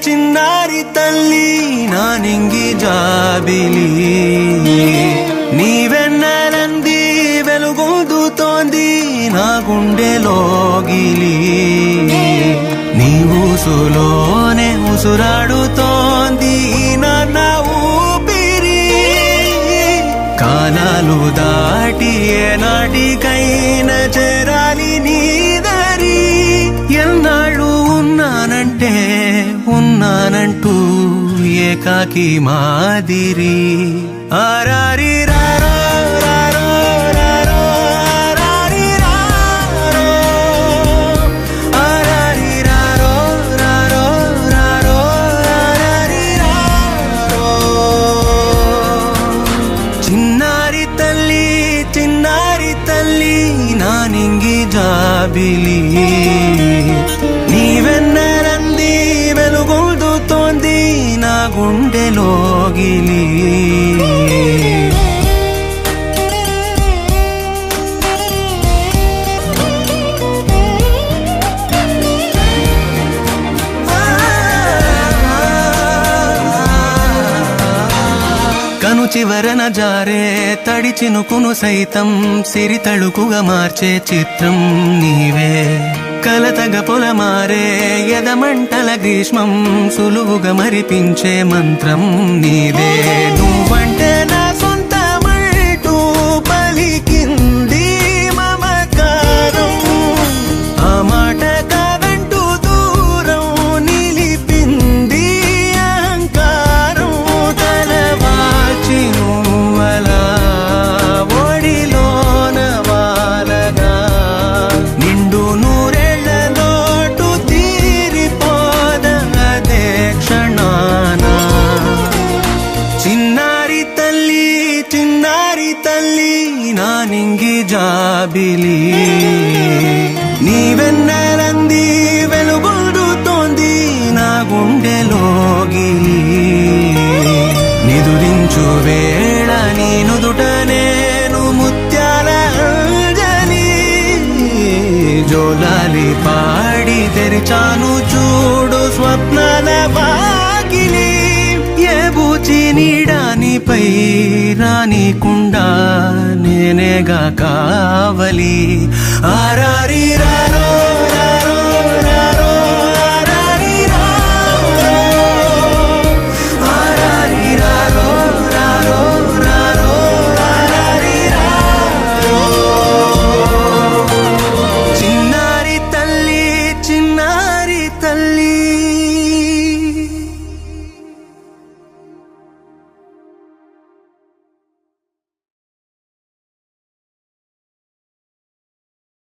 చిన్నారి తల్లి నానింగి జాబిలి నీవెన్నెలంది వెలుగొందుతోంది నా గుండెలోగిలి నీ ఊసులోనే ఉసురాడుతోంది నాన్న ఊపిరి కాలాలు దాటి ఏనాటికైనా చేరాలి నీ దరి ఎన్నాళ్ళు ఉన్నానంటూ ఏకాకి మాదిరి ఆరారి రారో రారో రారో ఆరారి రారో ఆరారి రారో రారో రారో ఆరారి రారో చిన్నారి తల్లి నానింగి జాబిలి నీవెన్నెలంది వెలుగొందుతోంది నా గుండెలోగిలి కను చివరన జారే తడి చినుకును సైతం సిరి తళుకుగా మార్చే చిత్రం నీవే కలతగ పొలమారే ఎదమంటల గ్రీష్మం సులువుగా మరిపించే మంత్రం నీదే నువ్వంటే నా సొంతమంటూ పలికింది మమకారం ఆ మాట కాదంటూ దూరం నిలిపింది అహంకారం తలవాచి నువ్వలా ఒడిలోన వాలగా నిండు నూరేళ్ల లోటు తీరిపోదదే క్షణాన చిన్నారి తల్లి నానింగి జాబిలి నీవెన్నెలంది వెలుగొందుతోంది నా గుండెలోగిలి నిదురించు వేళ నీ నుదుట నేను ముత్యాల అంజలి జోలాలి పాడి తెరిచాను చూడు స్వప్నాల వాకిలి ఏ బూచి నీడానిపై రానికుండా నేనేగా కావలి ఆరారి రారో